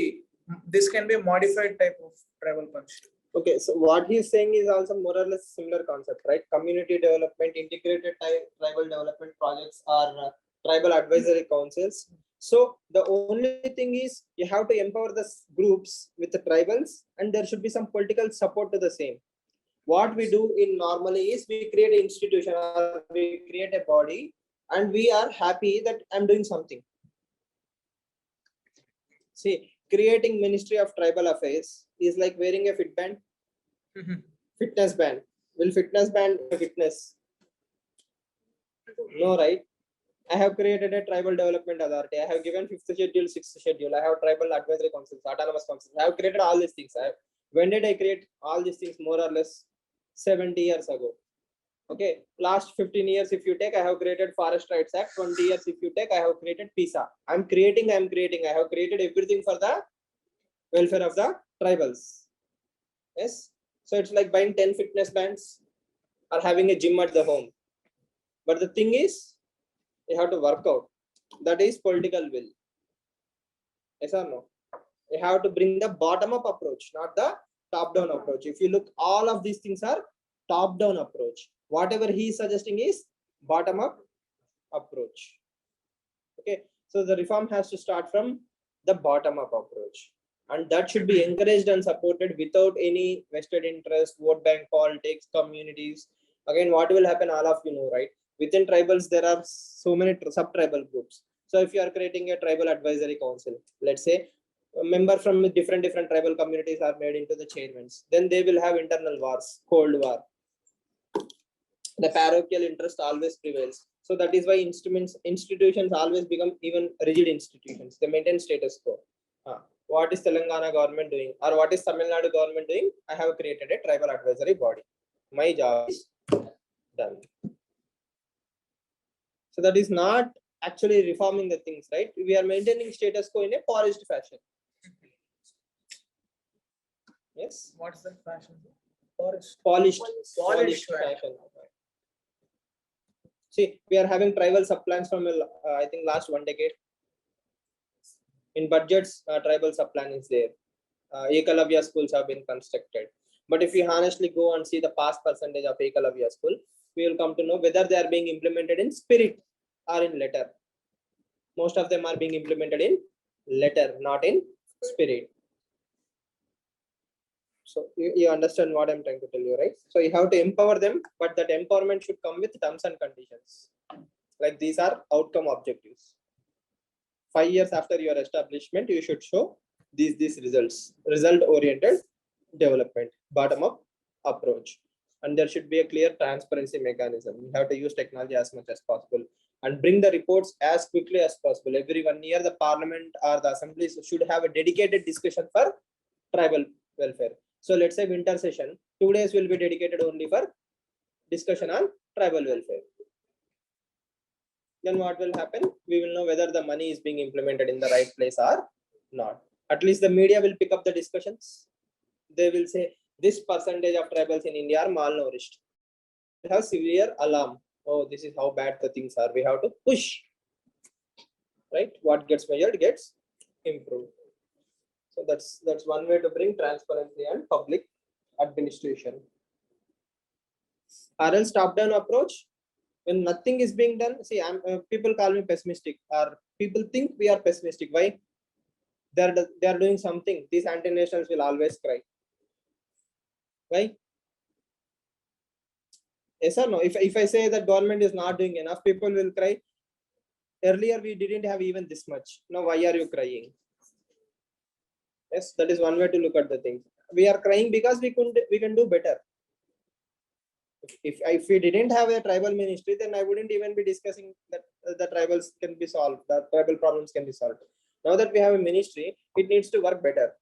this can be a modified type of tribal punchil. Okay, so what he's saying is also more or less similar concept, right? Community development, integrated tribal development projects, or tribal advisory councils. So the only thing is you have to empower the groups with the tribals, and there should be some political support to the same. What we do in normally is we create an institution or we create a body, and we are happy that I'm doing something. See, creating Ministry of Tribal Affairs is like wearing a fit band. Fitness band. Will fitness band fitness? No, right? I have created a tribal development authority. I have given 5th schedule, 6th schedule. I have tribal advisory councils, autonomous councils. I have created all these things. When did I create all these things? More or less 70 years ago. Okay, last 15 years if you take, I have created Forest Rights Act. 20 years if you take, I have created PISA. I have created everything for the welfare of the tribals. Yes. So it's like buying 10 fitness bands or having a gym at the home. But the thing is, you have to work out. That is political will. Yes or no? You have to bring the bottom up approach, not the top down approach. If you look, all of these things are top down approach. Whatever he is suggesting is bottom up approach. Okay. So the reform has to start from the bottom up approach. And that should be encouraged and supported without any vested interest, vote bank politics, communities. Again, what will happen, all of you know, right? Within tribals, there are so many sub-tribal groups. So if you are creating a tribal advisory council, let's say a member from different tribal communities are made into the chairmen, then they will have internal wars, cold war. The parochial interest always prevails. So that is why institutions always become even rigid institutions. They maintain status quo. What is Telangana government doing, or what is Tamil Nadu government doing? I have created a tribal advisory body. My job is done. So that is not actually reforming the things, right? We are maintaining status quo in a polished fashion. Yes. What's that fashion? Polished Polished fashion. See, we are having tribal subplans from I think last 1 decade. In budgets, tribal subplan is there. Ekalavya schools have been constructed. But if you honestly go and see the past percentage of Ekalavya school, we will come to know whether they are being implemented in spirit or in letter. Most of them are being implemented in letter, not in spirit. So you understand what I'm trying to tell you, right? So you have to empower them, but that empowerment should come with terms and conditions. Like these are outcome objectives. 5 years after your establishment, you should show these results. Result oriented development, bottom up approach. And there should be a clear transparency mechanism. You have to use technology as much as possible and bring the reports as quickly as possible. Every 1 year, the parliament or the assemblies should have a dedicated discussion for tribal welfare. So let's say winter session, 2 days will be dedicated only for discussion on tribal welfare. Then what will happen? We will know whether the money is being implemented in the right place or not. At least the media will pick up the discussions. They will say this percentage of tribals in India are malnourished. We have severe alarm. Oh, this is how bad the things are. We have to push. Right? What gets measured gets improved. So that's one way to bring transparency and public administration. Or else top-down approach. When nothing is being done, see, people call me pessimistic, or people think we are pessimistic. Why? They are doing something. These anti-nationals will always cry. Why? Yes or no? If I say that government is not doing enough, people will cry. Earlier we didn't have even this much. Now why are you crying? Yes, that is one way to look at the things. We are crying because we can do better. If we didn't have a tribal ministry, then I wouldn't even be discussing that the tribals can be solved, the tribal problems can be solved. Now that we have a ministry, it needs to work better.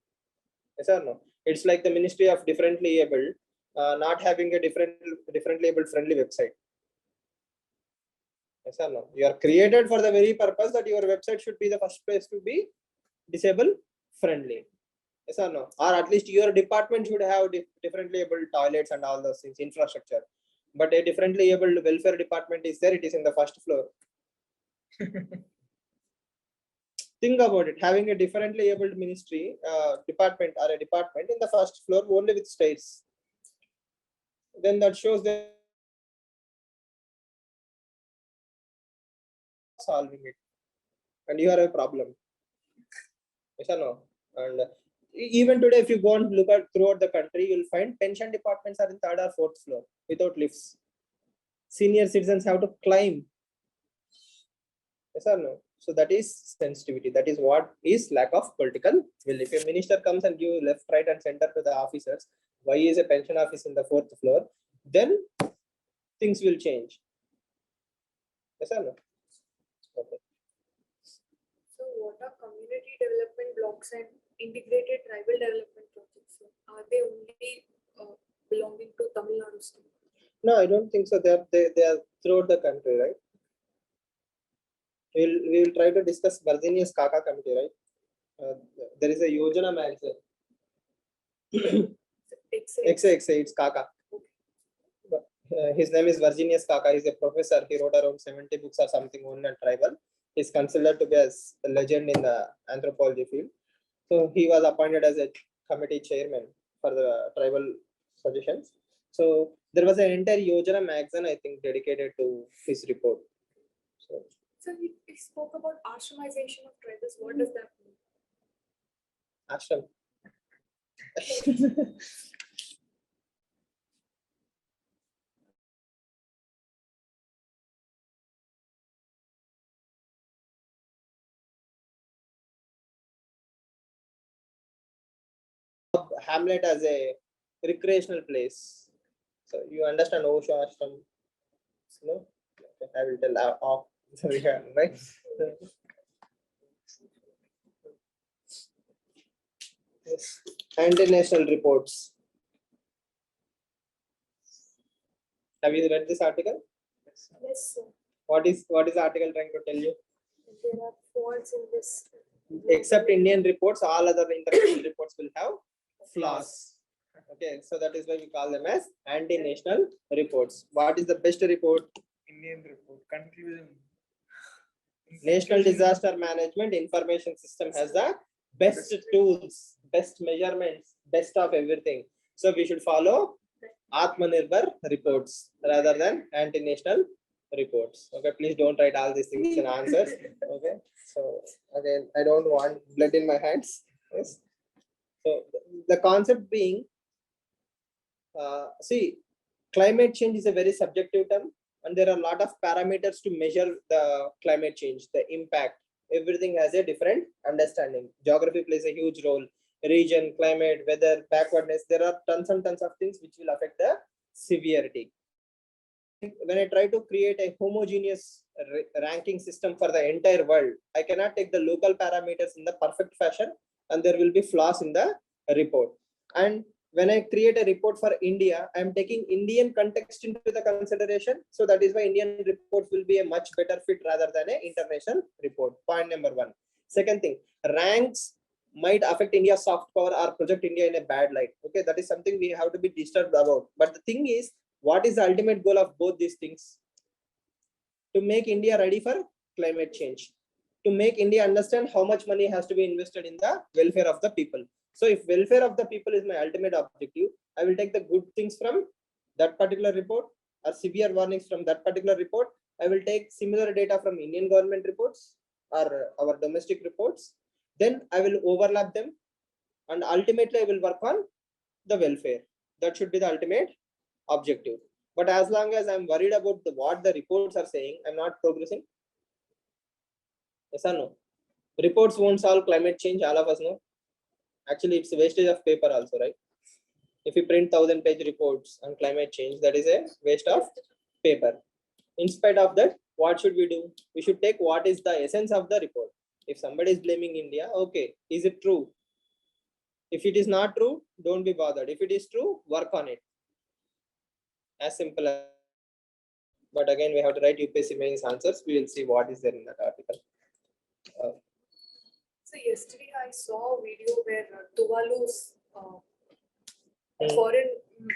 Yes or no? It's like the Ministry of Differently Abled not having a differently abled friendly website. Yes or no? You are created for the very purpose that your website should be the first place to be disabled friendly. Yes or no? Or at least your department should have differently able toilets and all those things, infrastructure. But a differently able welfare department is there, it is in the first floor. Think about it, having a differently abled ministry department or a department in the first floor only with stairs. Then that shows that solving it. And you have a problem. Yes or no? And even today, if you go and look at throughout the country, you'll find pension departments are in third or fourth floor without lifts. Senior citizens have to climb. Yes or no? So that is sensitivity. That is what is lack of political will. If a minister comes and give left, right, and center to the officers, why is a pension office in the fourth floor? Then things will change. Yes or no? Okay. So what are community development blocks and integrated tribal development projects? Are they only belonging to Tamil Nadu state? No, I don't think so. They are throughout the country, right? We will try to discuss Virginia's Kaka committee, right? There is a Yojana magazine. It's Kaka. His name is Virginius Kaka. He's a professor. He wrote around 70 books or something on tribal. He's considered to be as a legend in the anthropology field. So he was appointed as a committee chairman for the tribal suggestions. So there was an entire Yojana magazine, I think, dedicated to his report. So he spoke about ashramization of tribals. What does that mean? Ashram. Hamlet as a recreational place. So you understand Osho Ashram? No? Okay, I will tell off. Right? Yes. International reports. Have you read this article? Yes, sir. What is the article trying to tell you? There are faults in this. Except Indian reports, all other international reports will have flaws. Okay, so that is why we call them as anti-national reports. What is the best report? Indian report conclusion. National Disaster Management Information System has the best tools, best measurements, best of everything. So we should follow Atmanirbhar reports rather than anti-national reports. Okay, please don't write all these things in answers. Okay, so again, I don't want blood in my hands. Yes. So the concept being, see, climate change is a very subjective term, and there are a lot of parameters to measure the climate change, the impact. Everything has a different understanding. Geography plays a huge role. Region, climate, weather, backwardness. There are tons and tons of things which will affect the severity. When I try to create a homogeneous ranking system for the entire world, I cannot take the local parameters in the perfect fashion, and there will be flaws in the report. And when I create a report for India, I'm taking Indian context into the consideration. So that is why Indian reports will be a much better fit rather than an international report. Point number one. Second thing, ranks might affect India's soft power or project India in a bad light. Okay, that is something we have to be disturbed about. But the thing is, what is the ultimate goal of both these things? To make India ready for climate change, to make India understand how much money has to be invested in the welfare of the people. So if welfare of the people is my ultimate objective, I will take the good things from that particular report or severe warnings from that particular report. I will take similar data from Indian government reports or our domestic reports. Then I will overlap them, and ultimately I will work on the welfare. That should be the ultimate objective. But as long as I'm worried about what the reports are saying, I'm not progressing. Yes or no? Reports won't solve climate change, all of us know. Actually, it's a wastage of paper also, right? If you print 1,000-page reports on climate change, that is a waste of paper. In spite of that, what should we do? We should take what is the essence of the report. If somebody is blaming India, okay, is it true? If it is not true, don't be bothered. If it is true, work on it. As simple as. But again, we have to write UPSC mains answers. We will see what is there in that article. So yesterday I saw a video where Tuvalu's Hmm. foreign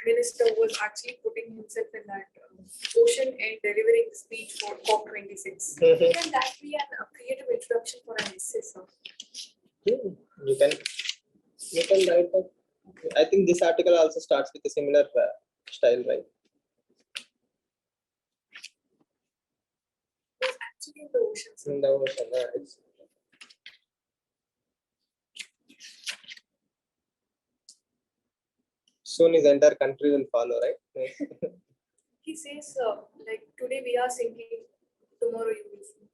minister was actually putting himself in that ocean and delivering the speech for COP26. Mhm. Can that be a creative introduction for an essay, sir? You can write that. I think this article also starts with a similar style, right? It's actually in the ocean, sir. In the ocean, it's soon his entire country will follow, right? He says, like today we are sinking, tomorrow you will sink.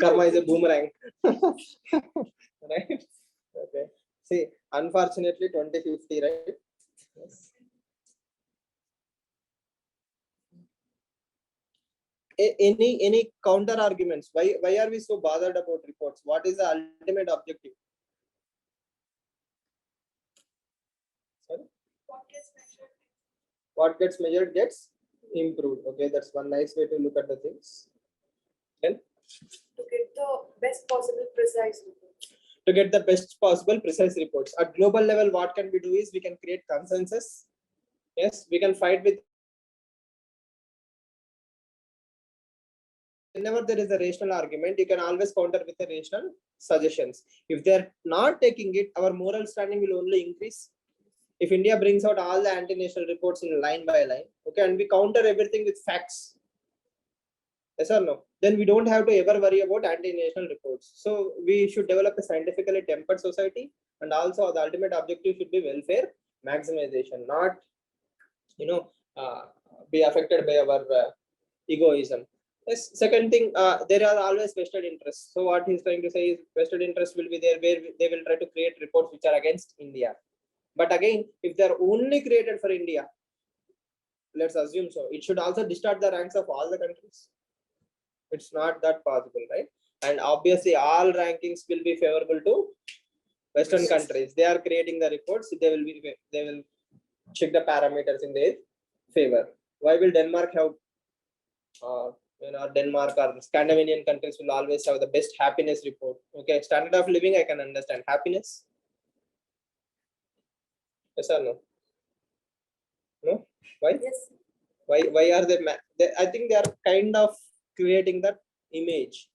Karma is a boomerang. Right? Okay. See, unfortunately, 2050, right? Yes. Any counter arguments? Why are we so bothered about reports? What is the ultimate objective? Sorry? What gets measured gets improved. Okay, that's one nice way to look at the things. Then To get the best possible precise report. to get the best possible precise reports at global level, what can we do is we can create consensus. Yes, we can fight with. Whenever there is a rational argument, you can always counter with a rational suggestions. If they're not taking it, our moral standing will only increase. If India brings out all the anti-national reports in line by line, okay, and we counter everything with facts, yes or no, then we don't have to ever worry about anti-national reports. So we should develop a scientifically tempered society, and also the ultimate objective should be welfare maximization, not be affected by our egoism. Yes, second thing, there are always vested interests. So what he's trying to say is vested interests will be there where they will try to create reports which are against India. But again, if they're only created for India, let's assume so, it should also distort the ranks of all the countries. It's not that possible, right? And obviously, all rankings will be favorable to Western countries. They are creating the reports. They will check the parameters in their favor. Why will Denmark have? Denmark or Scandinavian countries will always have the best happiness report. Okay, standard of living, I can understand. Happiness? Yes or no? No? Why? Yes. Why are they, I think they are kind of creating that image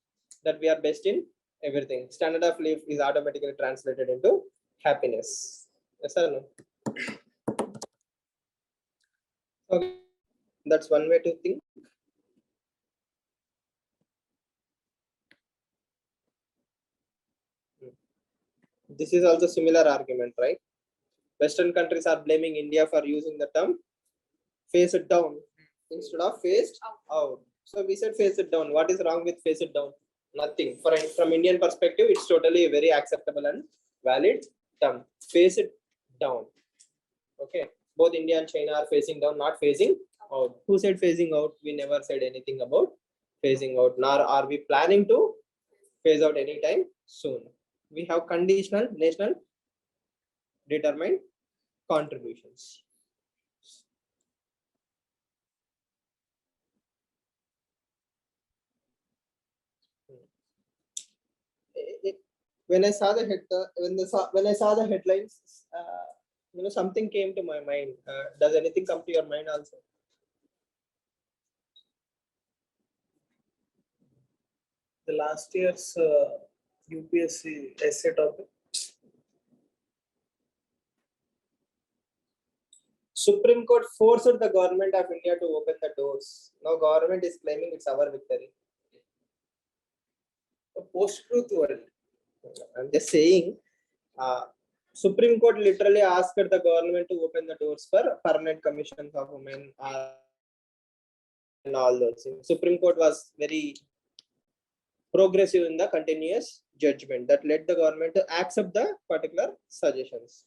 that we are best in everything. Standard of life is automatically translated into happiness. Yes or no? Okay, that's one way to think. This is also similar argument, right? Western countries are blaming India for using the term face it down instead of phased out. So we said face it down. What is wrong with face it down? Nothing. From Indian perspective, it's totally a very acceptable and valid term. Face it down. Okay. Both India and China are facing down, not phasing out. Who said phasing out? We never said anything about phasing out, nor are we planning to phase out anytime soon. We have conditional national determined contributions. When I saw the when I saw the headlines, something came to my mind. Does anything come to your mind also? The last year's UPSC essay topic. Supreme Court forced the government of India to open the doors. Now government is claiming it's our victory. A post-truth world. I'm just saying, Supreme Court literally asked the government to open the doors for permanent commissions of women and all those things. Supreme Court was very progressive in the continuous judgment that led the government to accept the particular suggestions.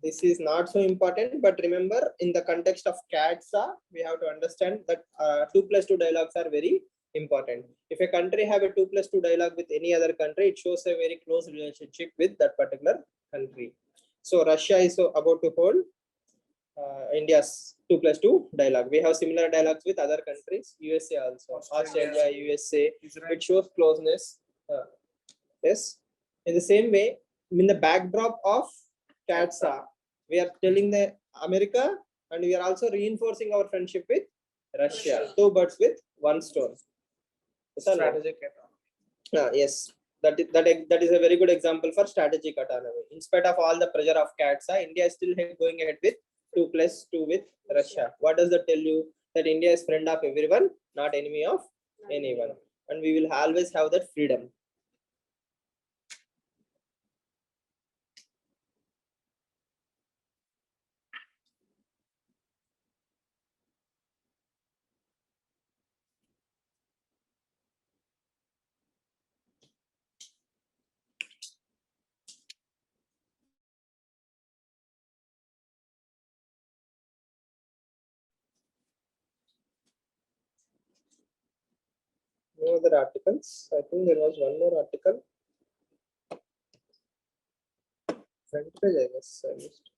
This is not so important, but remember in the context of CATSA, we have to understand that 2+2 dialogues are very important. If a country have a 2+2 dialogue with any other country, it shows a very close relationship with that particular country. So Russia is about to hold India's 2+2 dialogue. We have similar dialogues with other countries, USA also, Australia, USA. Israel. It shows closeness. Yes. In the same way, in the backdrop of CATSA, we are telling the America, and we are also reinforcing our friendship with Russia. Two birds with one stone. Yes or no? Strategic autonomy. Yes, that is a very good example for strategic autonomy. In spite of all the pressure of CATSA, India is still going ahead with 2+2 with Russia. What does that tell you? That India is friend of everyone, not enemy of anyone, and we will always have that freedom. No other articles. I think there was one more article. Front page, I guess. I missed.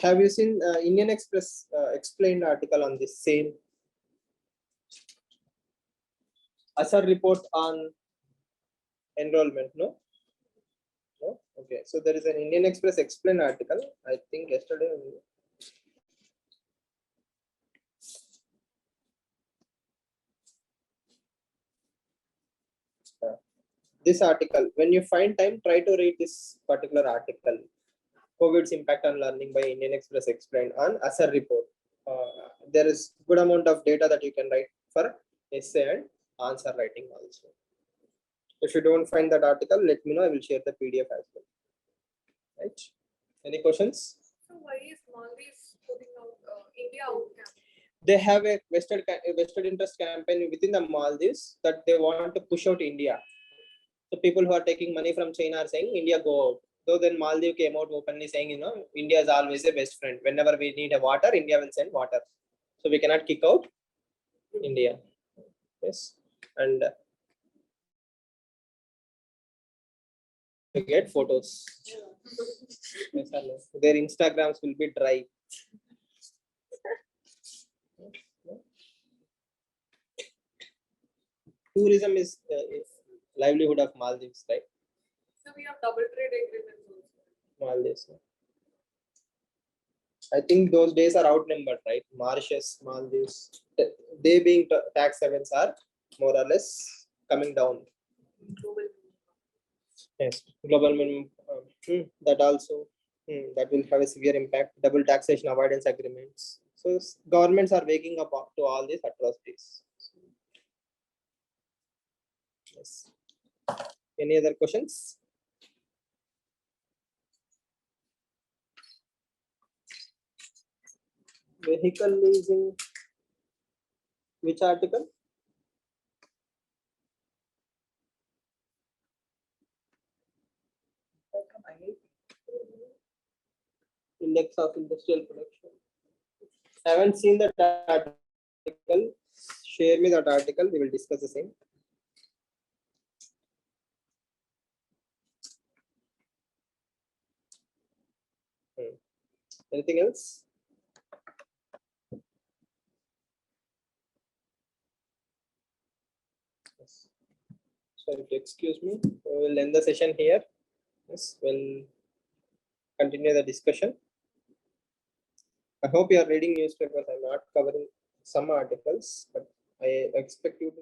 Have you seen Indian Express explained article on this same ASAR report on enrollment? No? No? Okay. So there is an Indian Express explained article. I think yesterday. Only. This article, when you find time, try to read this particular article. COVID's impact on learning by Indian Express explained on ASAR report. There is good amount of data that you can write for essay and answer writing also. If you don't find that article, let me know. I will share the PDF as well. Right? Any questions? So why is Maldives putting out India out campaign? They have a vested interest campaign within the Maldives that they want to push out India. So people who are taking money from China are saying India go out. So then Maldives came out openly saying, India is always a best friend. Whenever we need a water, India will send water. So we cannot kick out India. Yes. And you get photos. Yes, their Instagrams will be dry. Tourism is livelihood of Maldives, right? So we have double trade agreements also. Maldives. I think those days are outnumbered, right? Mauritius, Maldives, they being tax havens are more or less coming down. Global. Yes, global minimum. That also that will have a severe impact. Double taxation avoidance agreements. So governments are waking up to all these atrocities. Yes. Any other questions? Vehicle leasing. Which article? Index of industrial production. I haven't seen that article. Share me that article. We will discuss the same. Anything else? Yes. So if you excuse me, we will end the session here. Yes, we'll continue the discussion. I hope you are reading newspapers. I'm not covering some articles, but I expect you to